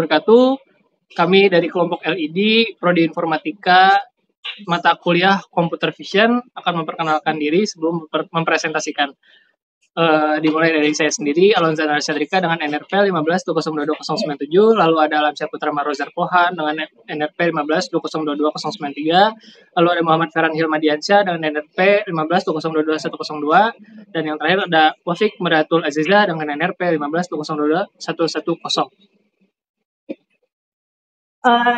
wabarakatuh. Kami dari kelompok LED, Prodi Informatika, mata kuliah Computer Vision akan memperkenalkan diri sebelum mempresentasikan. Dimulai dari saya sendiri, Alonza Narsyadrika dengan NRP 1520220097, lalu ada Alamsyah Putra Marozar Pohan dengan NRP 1520220093, lalu ada Muhammad Ferhan Hilmadiansyah dengan NRP 1520220102, dan yang terakhir ada Wafik Meratul Aziza dengan NRP 1520220110.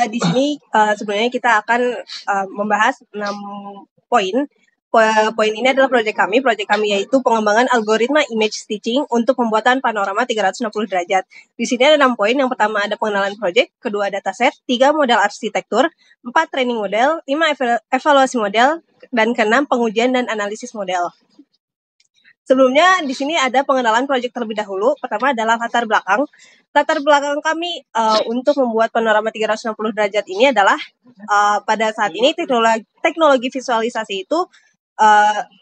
Di sini sebenarnya kita akan membahas 6 poin. Poin ini adalah proyek kami. Proyek kami yaitu pengembangan algoritma image stitching untuk pembuatan panorama 360 derajat. Di sini ada 6 poin. Yang pertama ada pengenalan proyek, kedua dataset, 3 model arsitektur, 4 training model, 5 evaluasi model, dan ke-6 pengujian dan analisis model. Sebelumnya di sini ada pengenalan proyek terlebih dahulu. Pertama adalah latar belakang. Latar belakang kami untuk membuat panorama 360 derajat ini adalah pada saat ini teknologi visualisasi itu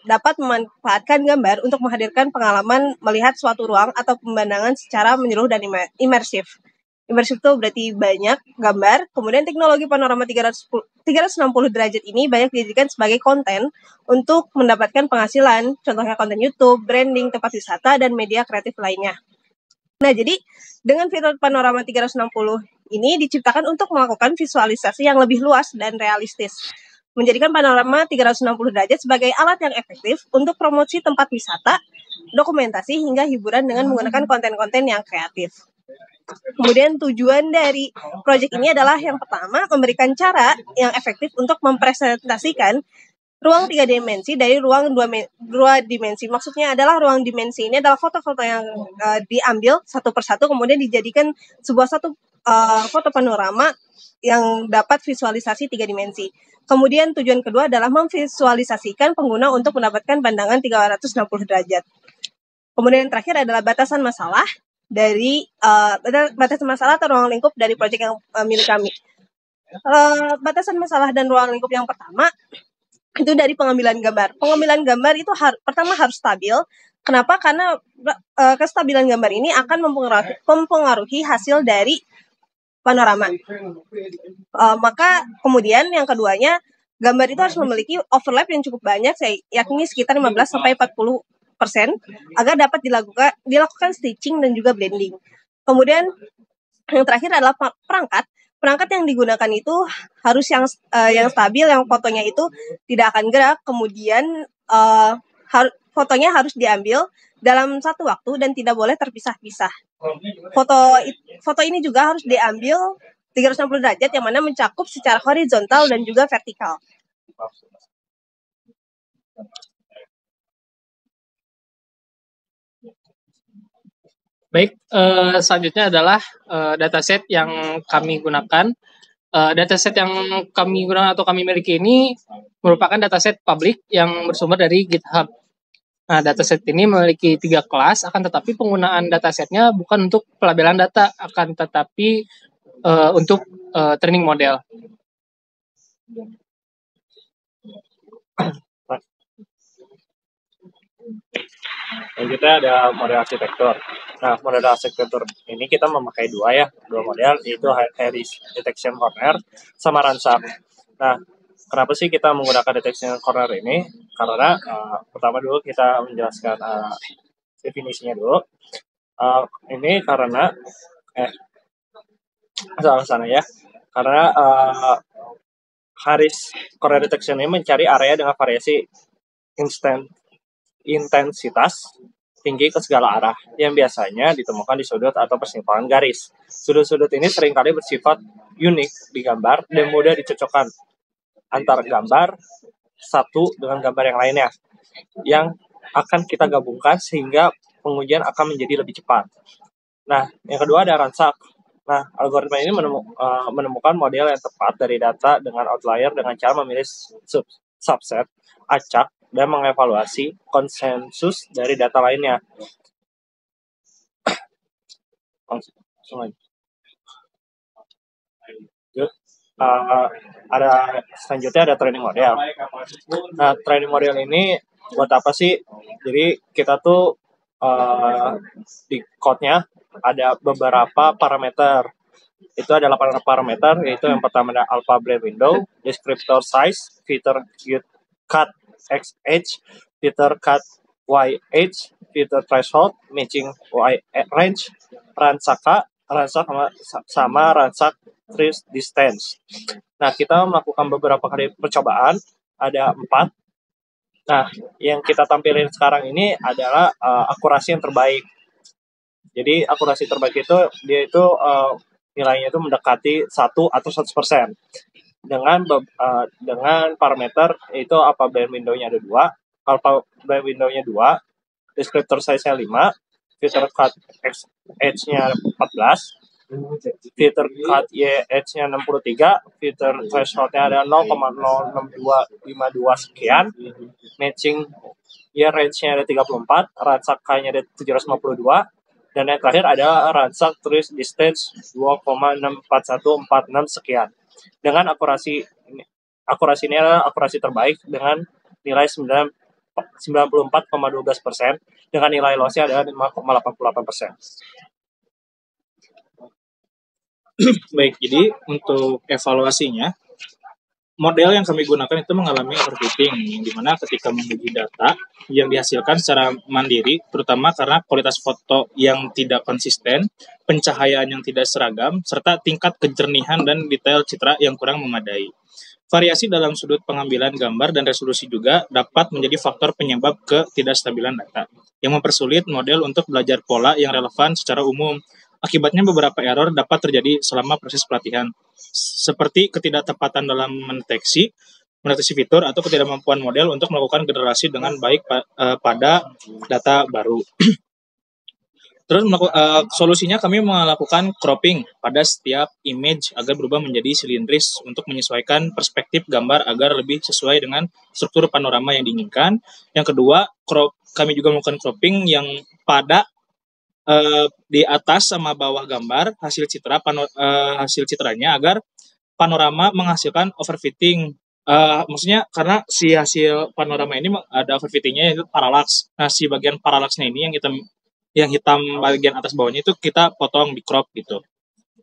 dapat memanfaatkan gambar untuk menghadirkan pengalaman melihat suatu ruang atau pemandangan secara menyeluruh dan imersif. Imersif itu berarti banyak gambar. Kemudian teknologi panorama 360 derajat ini banyak dijadikan sebagai konten untuk mendapatkan penghasilan, contohnya konten YouTube, branding, tempat wisata, dan media kreatif lainnya. Nah, jadi dengan fitur panorama 360 ini diciptakan untuk melakukan visualisasi yang lebih luas dan realistis, menjadikan panorama 360 derajat sebagai alat yang efektif untuk promosi tempat wisata, dokumentasi, hingga hiburan dengan menggunakan konten-konten yang kreatif. Kemudian tujuan dari proyek ini adalah yang pertama, memberikan cara yang efektif untuk mempresentasikan ruang 3 dimensi dari ruang 2 dimensi. Maksudnya adalah ruang dimensi ini adalah foto-foto yang diambil satu persatu, kemudian dijadikan sebuah foto panorama yang dapat visualisasi 3 dimensi. Kemudian tujuan kedua adalah memvisualisasikan pengguna untuk mendapatkan pandangan 360 derajat. Kemudian yang terakhir adalah batasan masalah dari batasan masalah atau ruang lingkup dari proyek yang milik kami. Batasan masalah dan ruang lingkup yang pertama itu dari pengambilan gambar. Pengambilan gambar itu pertama harus stabil. Kenapa? Karena kestabilan gambar ini akan mempengaruhi hasil dari panorama. Maka kemudian yang keduanya, gambar itu harus memiliki overlap yang cukup banyak, yakni sekitar 15-40%, agar dapat dilakukan stitching dan juga blending. Kemudian yang terakhir adalah perangkat. Perangkat yang digunakan itu harus yang stabil, yang fotonya itu tidak akan gerak. Kemudian fotonya harus diambil dalam satu waktu dan tidak boleh terpisah-pisah. Foto ini juga harus diambil 360 derajat yang mana mencakup secara horizontal dan juga vertikal. Baik, selanjutnya adalah dataset yang kami gunakan. Dataset yang kami gunakan atau kami miliki ini merupakan dataset publik yang bersumber dari GitHub. Nah, dataset ini memiliki 3 kelas, akan tetapi penggunaan datasetnya bukan untuk pelabelan data, akan tetapi untuk training model. Selanjutnya ada model arsitektur. Nah, model arsitektur ini kita memakai dua model, yaitu Harris Detection Corner sama Ransak. Nah, kenapa sih kita menggunakan Detection Corner ini? Karena pertama dulu kita menjelaskan definisinya dulu. Ini karena karena Harris Corner Detection ini mencari area dengan variasi intensitas tinggi ke segala arah yang biasanya ditemukan di sudut atau persimpangan garis. Sudut-sudut ini seringkali bersifat unik di gambar dan mudah dicocokkan antara gambar satu dengan gambar yang lainnya yang akan kita gabungkan sehingga pengujian akan menjadi lebih cepat. Nah, yang kedua ada Ransak. Nah, algoritma ini menemukan model yang tepat dari data dengan outlier dengan cara memilih subset, acak, dan mengevaluasi konsensus dari data lainnya. Selanjutnya ada training model. Nah, training model ini buat apa sih? Jadi kita tuh di code-nya ada beberapa parameter. Itu ada 8 parameter, yaitu yang pertama ada alpha blend window, descriptor size, filter cut XH, filter cut YH, filter threshold, matching Y range, ransack sama ransack trace distance. Nah, kita melakukan beberapa kali percobaan, ada 4. Nah, yang kita tampilin sekarang ini adalah akurasi yang terbaik. Jadi akurasi terbaik itu dia itu nilainya itu mendekati 1 atau 100%. Dengan parameter itu alpha blend window-nya ada 2, alpha blend window-nya 2, descriptor size-nya 5, filter cut edge-nya 14, filter cut YH-nya 63, filter threshold-nya ada 0,06252 sekian, matching range-nya ada 34, ransack K-nya ada 752, dan yang terakhir ada ransack trace distance 2,64146 sekian. Dengan akurasi ini adalah akurasi terbaik dengan nilai 94,12%, dengan nilai loss-nya adalah 5,88%. Baik, jadi untuk evaluasinya, model yang kami gunakan itu mengalami overfitting, yang dimana ketika menguji data yang dihasilkan secara mandiri, terutama karena kualitas foto yang tidak konsisten, pencahayaan yang tidak seragam, serta tingkat kejernihan dan detail citra yang kurang memadai. Variasi dalam sudut pengambilan gambar dan resolusi juga dapat menjadi faktor penyebab ketidakstabilan data, yang mempersulit model untuk belajar pola yang relevan secara umum. Akibatnya beberapa error dapat terjadi selama proses pelatihan, seperti ketidaktepatan dalam mendeteksi fitur atau ketidakmampuan model untuk melakukan generasi dengan baik pada data baru. Terus solusinya kami melakukan cropping pada setiap image agar berubah menjadi silindris untuk menyesuaikan perspektif gambar agar lebih sesuai dengan struktur panorama yang diinginkan. Yang kedua, kami juga melakukan cropping yang pada di atas sama bawah gambar hasil citranya agar panorama menghasilkan overfitting. Maksudnya karena si hasil panorama ini ada overfittingnya yaitu parallax. Nah, si bagian parallaxnya ini yang hitam bagian atas bawahnya itu kita potong di crop gitu.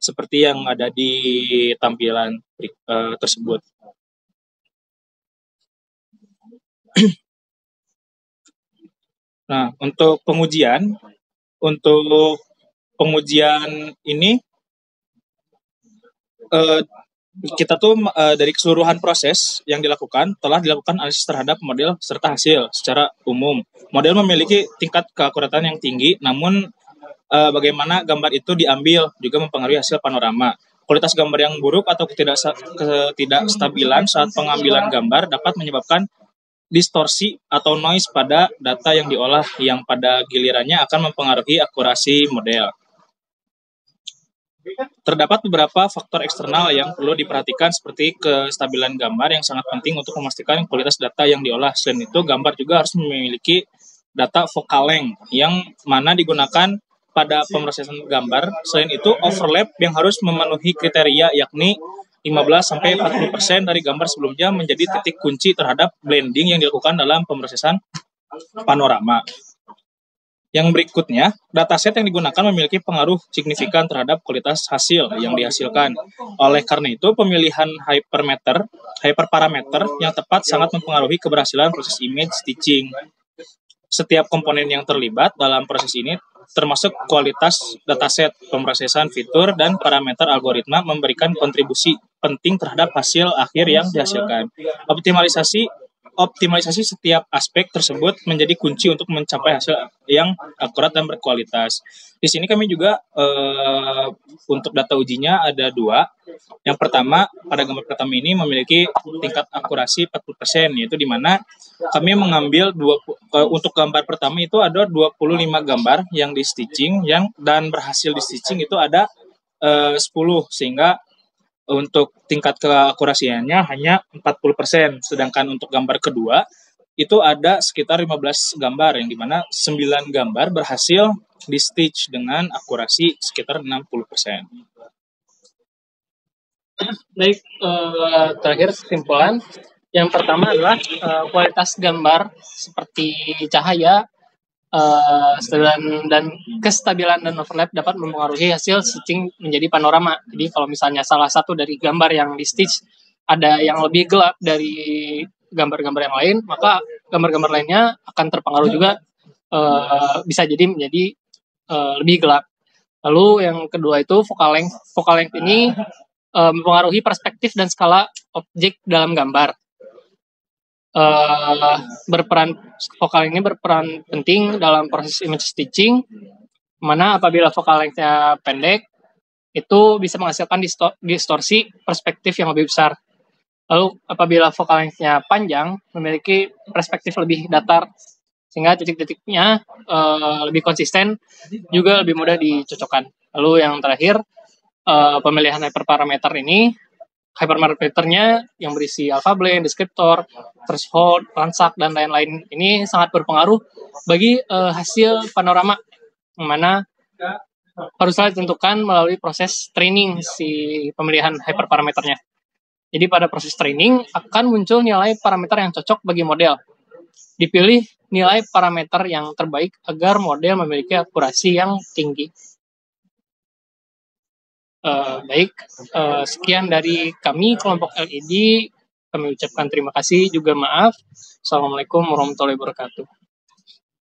Seperti yang ada di tampilan tersebut. Nah, untuk pengujian ini kita tuh dari keseluruhan proses yang telah dilakukan analisis terhadap model serta hasil secara umum. Model memiliki tingkat keakuratan yang tinggi, namun bagaimana gambar itu diambil juga mempengaruhi hasil panorama. Kualitas gambar yang buruk atau ketidakstabilan saat pengambilan gambar dapat menyebabkan distorsi atau noise pada data yang diolah, yang pada gilirannya akan mempengaruhi akurasi model. Terdapat beberapa faktor eksternal yang perlu diperhatikan seperti kestabilan gambar yang sangat penting untuk memastikan kualitas data yang diolah. Selain itu, gambar juga harus memiliki data focal length yang mana digunakan pada pemrosesan gambar. Selain itu, overlap yang harus memenuhi kriteria yakni 15-40% dari gambar sebelumnya menjadi titik kunci terhadap blending yang dilakukan dalam pemrosesan panorama. Yang berikutnya, dataset yang digunakan memiliki pengaruh signifikan terhadap kualitas hasil yang dihasilkan. Oleh karena itu, pemilihan hyperparameter yang tepat sangat mempengaruhi keberhasilan proses image stitching. Setiap komponen yang terlibat dalam proses ini, termasuk kualitas dataset, pemrosesan fitur, dan parameter algoritma memberikan kontribusi penting terhadap hasil akhir yang dihasilkan. Optimalisasi setiap aspek tersebut menjadi kunci untuk mencapai hasil yang akurat dan berkualitas. Di sini kami juga untuk data ujinya ada 2. Yang pertama, pada gambar pertama ini memiliki tingkat akurasi 40%, yaitu di mana kami mengambil untuk gambar pertama itu ada 25 gambar yang di stitching dan berhasil di stitching itu ada 10, sehingga untuk tingkat keakurasiannya hanya 40%, sedangkan untuk gambar kedua itu ada sekitar 15 gambar, yang dimana 9 gambar berhasil di stitch dengan akurasi sekitar 60%. Baik, terakhir kesimpulan. Yang pertama adalah kualitas gambar seperti cahaya, kestabilan dan overlap dapat mempengaruhi hasil stitching menjadi panorama. Jadi kalau misalnya salah satu dari gambar yang di stitch ada yang lebih gelap dari gambar-gambar yang lain, maka gambar-gambar lainnya akan terpengaruh juga, bisa jadi menjadi lebih gelap. Lalu yang kedua itu focal length. Focal length ini mempengaruhi perspektif dan skala objek dalam gambar. Focal ini berperan penting dalam proses image stitching, mana apabila focal length-nya pendek, itu bisa menghasilkan distorsi perspektif yang lebih besar. Lalu apabila focal length-nya panjang, memiliki perspektif lebih datar, sehingga titik-titiknya lebih konsisten, juga lebih mudah dicocokkan. Lalu yang terakhir, pemilihan hyperparameter ini, hyperparameternya yang berisi alpha blend, descriptor, threshold, transact, dan lain-lain ini sangat berpengaruh bagi hasil panorama, yang mana haruslah ditentukan melalui proses training si pemilihan hyperparameternya. Jadi pada proses training akan muncul nilai parameter yang cocok bagi model. Dipilih nilai parameter yang terbaik agar model memiliki akurasi yang tinggi. Baik, sekian dari kami kelompok LED. Kami ucapkan terima kasih juga maaf. Assalamualaikum warahmatullahi wabarakatuh.